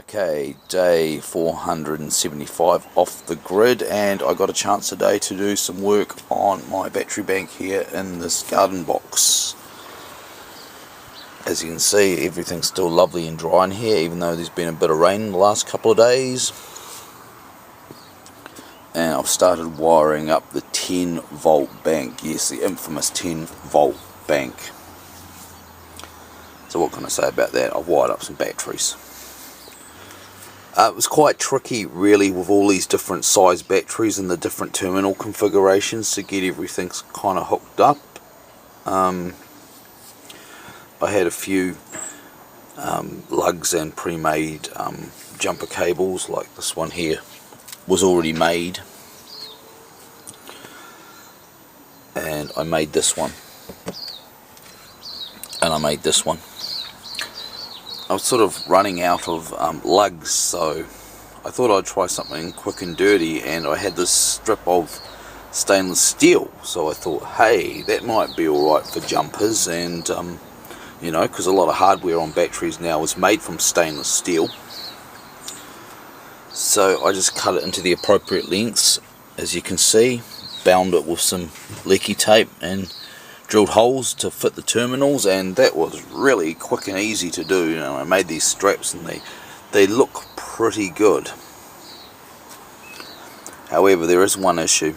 Okay, day 475 off the grid, and I got a chance today to do some work on my battery bank here in this garden box. As you can see, everything's still lovely and dry in here, even though there's been a bit of rain in the last couple of days. And I've started wiring up the 10 volt bank, yes, the infamous 10 volt bank. So what can I say about that? I've wired up some batteries. It was quite tricky really with all these different size batteries and the different terminal configurations to get everything kind of hooked up. I had a few lugs and pre-made jumper cables, like this one here was already made, and I made this one, and I made this one. I was sort of running out of lugs, so I thought I'd try something quick and dirty, and I had this strip of stainless steel, so I thought, hey, that might be alright for jumpers, and you know, because a lot of hardware on batteries now is made from stainless steel. So I just cut it into the appropriate lengths, as you can see, bound it with some leaky tape and drilled holes to fit the terminals, and that was really quick and easy to do. You know, I made these straps and they look pretty good. However, there is one issue.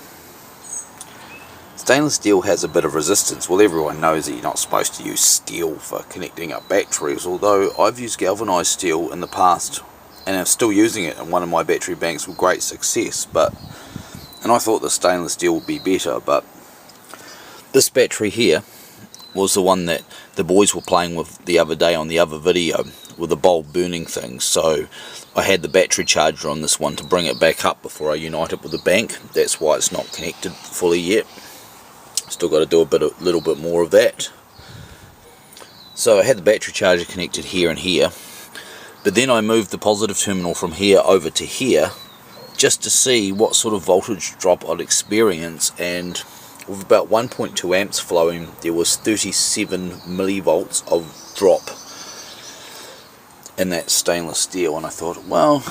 Stainless steel has a bit of resistance. Well, everyone knows that you're not supposed to use steel for connecting up batteries, although I've used galvanized steel in the past and I'm still using it in one of my battery banks with great success, and I thought the stainless steel would be better, but this battery here was the one that the boys were playing with the other day on the other video with the bulb burning thing, so I had the battery charger on this one to bring it back up before I unite it with the bank. That's why it's not connected fully yet. Still got to do a little bit more of that. So I had the battery charger connected here and here, but then I moved the positive terminal from here over to here just to see what sort of voltage drop I'd experience, and with about 1.2 amps flowing, there was 37 millivolts of drop in that stainless steel, and I thought, well,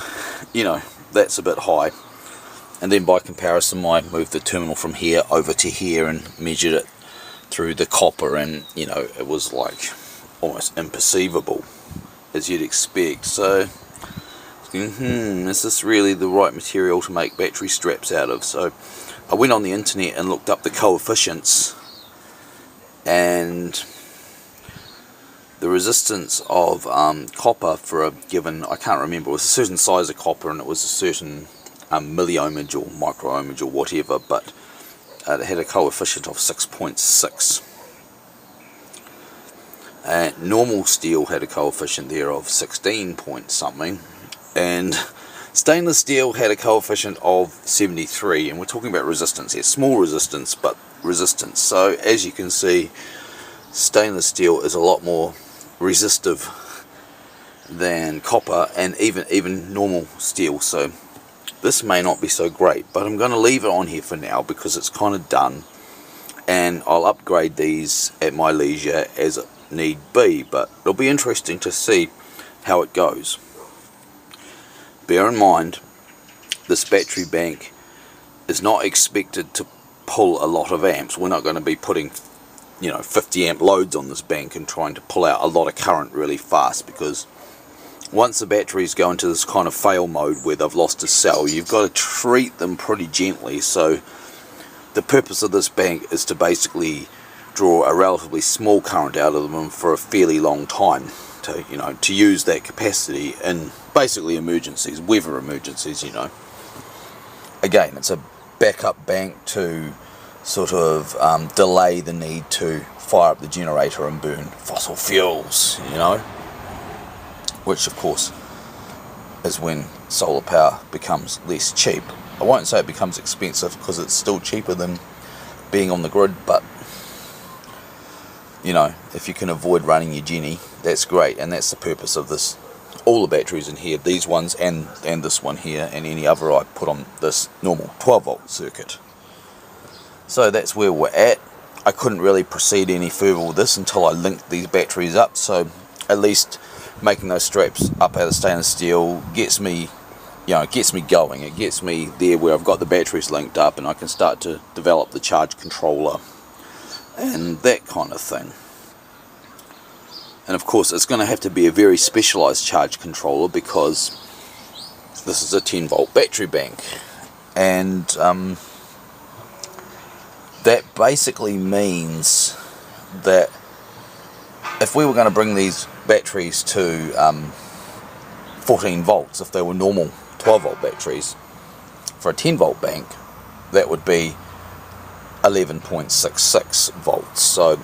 you know, that's a bit high. And then by comparison, I moved the terminal from here over to here and measured it through the copper, and you know, it was like almost imperceivable, as you'd expect. So is this really the right material to make battery straps out of? So I went on the internet and looked up the coefficients, and the resistance of copper for a given, I can't remember, it was a certain size of copper, and it was a certain milliohmage or microohmage or whatever, but it had a coefficient of 6.6. Normal steel had a coefficient there of 16 point something, and stainless steel had a coefficient of 73, and we're talking about resistance here, small resistance, but resistance. So as you can see, stainless steel is a lot more resistive than copper and even normal steel, so this may not be so great, but I'm going to leave it on here for now because it's kind of done, and I'll upgrade these at my leisure as need be, but it'll be interesting to see how it goes. Bear in mind, this battery bank is not expected to pull a lot of amps. We're not going to be putting, you know, 50 amp loads on this bank and trying to pull out a lot of current really fast, because once the batteries go into this kind of fail mode where they've lost a cell, you've got to treat them pretty gently. So the purpose of this bank is to basically draw a relatively small current out of them for a fairly long time, to, you know, to use that capacity in basically emergencies, weather emergencies, you know. Again, it's a backup bank to sort of delay the need to fire up the generator and burn fossil fuels, you know, which of course is when solar power becomes less cheap. I won't say it becomes expensive, because it's still cheaper than being on the grid, but you know, if you can avoid running your Jenny, that's great, and that's the purpose of this. All the batteries in here, these ones and this one here, and any other I put on this normal 12 volt circuit. So that's where we're at. I couldn't really proceed any further with this until I linked these batteries up, so at least making those straps up out of stainless steel gets me, it gets me going. It gets me there where I've got the batteries linked up and I can start to develop the charge controller and that kind of thing. And of course it's going to have to be a very specialised charge controller because this is a 10 volt battery bank, and that basically means that if we were going to bring these batteries to 14 volts, if they were normal 12 volt batteries, for a 10 volt bank that would be 11.66 volts. So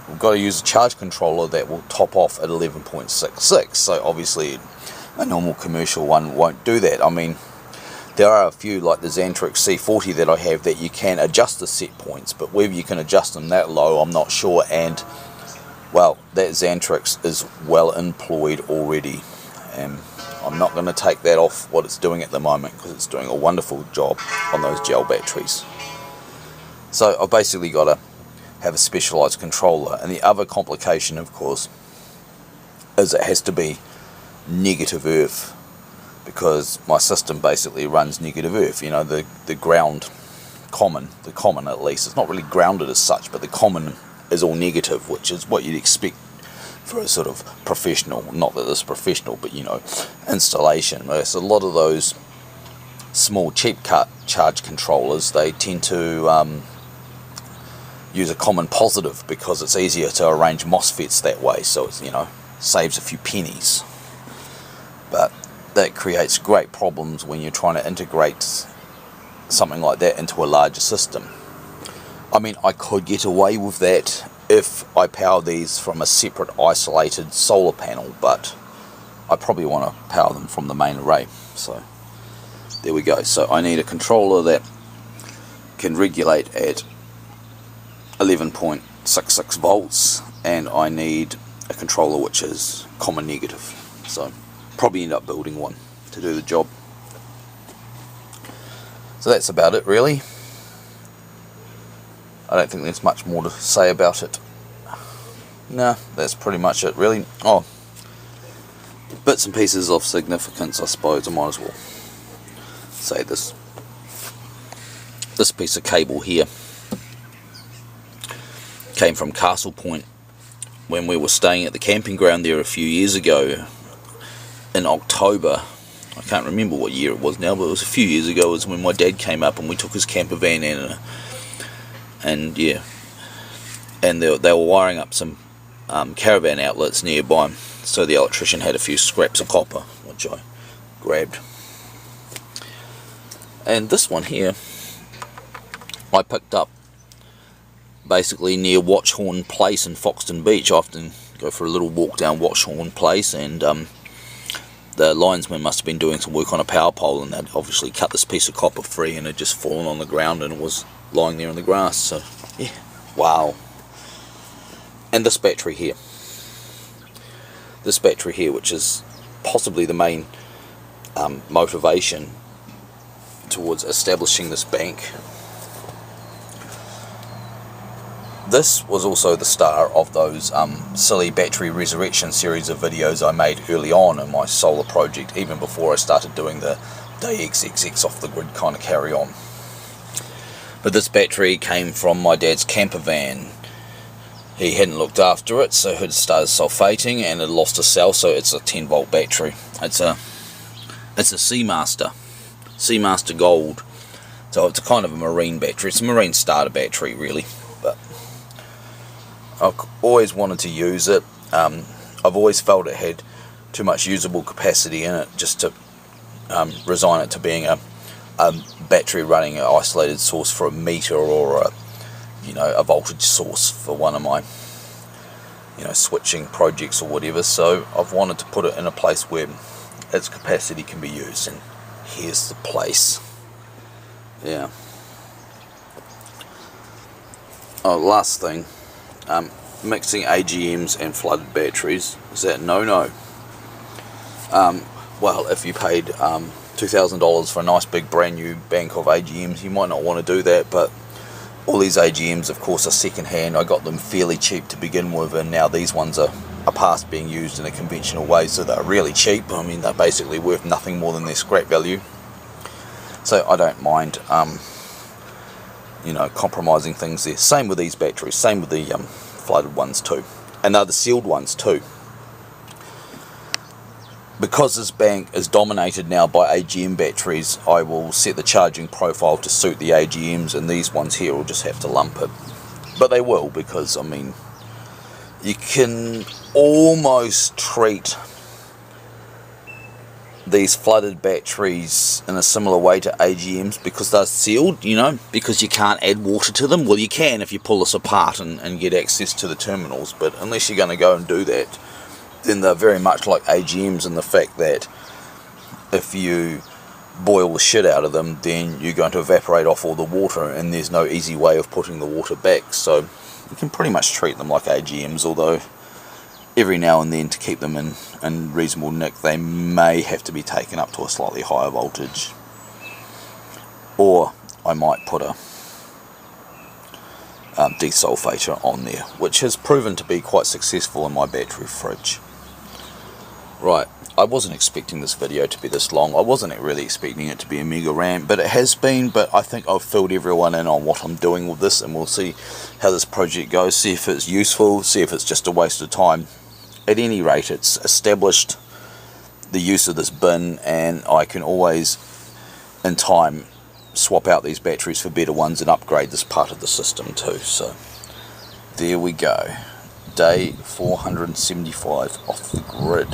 we've got to use a charge controller that will top off at 11.66. So obviously a normal commercial one won't do that. I mean, there are a few like the Xantrix C40 that I have that you can adjust the set points, but whether you can adjust them that low I'm not sure. And well, that Xantrix is well employed already, and I'm not going to take that off what it's doing at the moment because it's doing a wonderful job on those gel batteries. So I've basically got to have a specialised controller, and the other complication of course is it has to be negative earth, because my system basically runs negative earth, the ground common, the common at least, it's not really grounded as such, but the common is all negative, which is what you'd expect for a sort of professional, not that it's professional, but installation. Whereas a lot of those small cheap cut charge controllers, they tend to use a common positive because it's easier to arrange MOSFETs that way, so it's, saves a few pennies. But that creates great problems when you're trying to integrate something like that into a larger system. I mean, I could get away with that if I power these from a separate isolated solar panel, but I probably want to power them from the main array. So there we go. So I need a controller that can regulate at 11.66 volts, and I need a controller which is common negative. So probably end up building one to do the job. So that's about it really. I don't think there's much more to say about it. No, that's pretty much it really. Oh, bits and pieces of significance, I suppose I might as well say this. This piece of cable here came from Castle Point when we were staying at the camping ground there a few years ago in October. I can't remember what year it was now, but it was a few years ago. It was when my dad came up and we took his camper van in, and yeah, and they were wiring up some caravan outlets nearby, so the electrician had a few scraps of copper which I grabbed. And this one here I picked up basically near Watchhorn Place in Foxton Beach. I often go for a little walk down Watchhorn Place, and the linesman must have been doing some work on a power pole, and they'd obviously cut this piece of copper free, and it had just fallen on the ground and it was lying there in the grass. So yeah, wow. And this battery here, which is possibly the main motivation towards establishing this bank. This was also the star of those silly battery resurrection series of videos I made early on in my solar project, even before I started doing the day XXX off the grid kind of carry on. But this battery came from my dad's camper van. He hadn't looked after it, so it had started sulfating and it lost a cell, so it's a 10 volt battery. It's a Seamaster Gold, so it's a kind of a marine battery. It's a marine starter battery really, but I've always wanted to use it. I've always felt it had too much usable capacity in it just to resign it to being a battery running an isolated source for a meter, or a voltage source for one of my switching projects or whatever. So I've wanted to put it in a place where its capacity can be used, and here's the place. Yeah. Oh, last thing, mixing AGMs and flooded batteries, is that no? Well, if you paid $2,000 for a nice big brand new bank of AGMs, you might not want to do that, but all these AGMs of course are second hand. I got them fairly cheap to begin with, and now these ones are are past being used in a conventional way, so they're really cheap. I mean, they're basically worth nothing more than their scrap value. So I don't mind, compromising things there. Same with these batteries, same with the flooded ones too, and they're the sealed ones too. Because this bank is dominated now by AGM batteries, I will set the charging profile to suit the AGMs, and these ones here will just have to lump it. But they will, because, I mean, you can almost treat these flooded batteries in a similar way to AGMs because they're sealed, because you can't add water to them. Well, you can if you pull this apart and get access to the terminals, but unless you're going to go and do that, then they're very much like AGMs in the fact that if you boil the shit out of them, then you're going to evaporate off all the water, and there's no easy way of putting the water back. So you can pretty much treat them like AGMs, although every now and then, to keep them in reasonable nick, they may have to be taken up to a slightly higher voltage. Or I might put a desulfator on there, which has proven to be quite successful in my battery fridge. Right, I wasn't expecting this video to be this long. I wasn't really expecting it to be a mega rant, but it has been. But I think I've filled everyone in on what I'm doing with this, and we'll see how this project goes, see if it's useful, see if it's just a waste of time. At any rate, it's established the use of this bin, and I can always, in time, swap out these batteries for better ones and upgrade this part of the system too. So there we go, day 475 off the grid.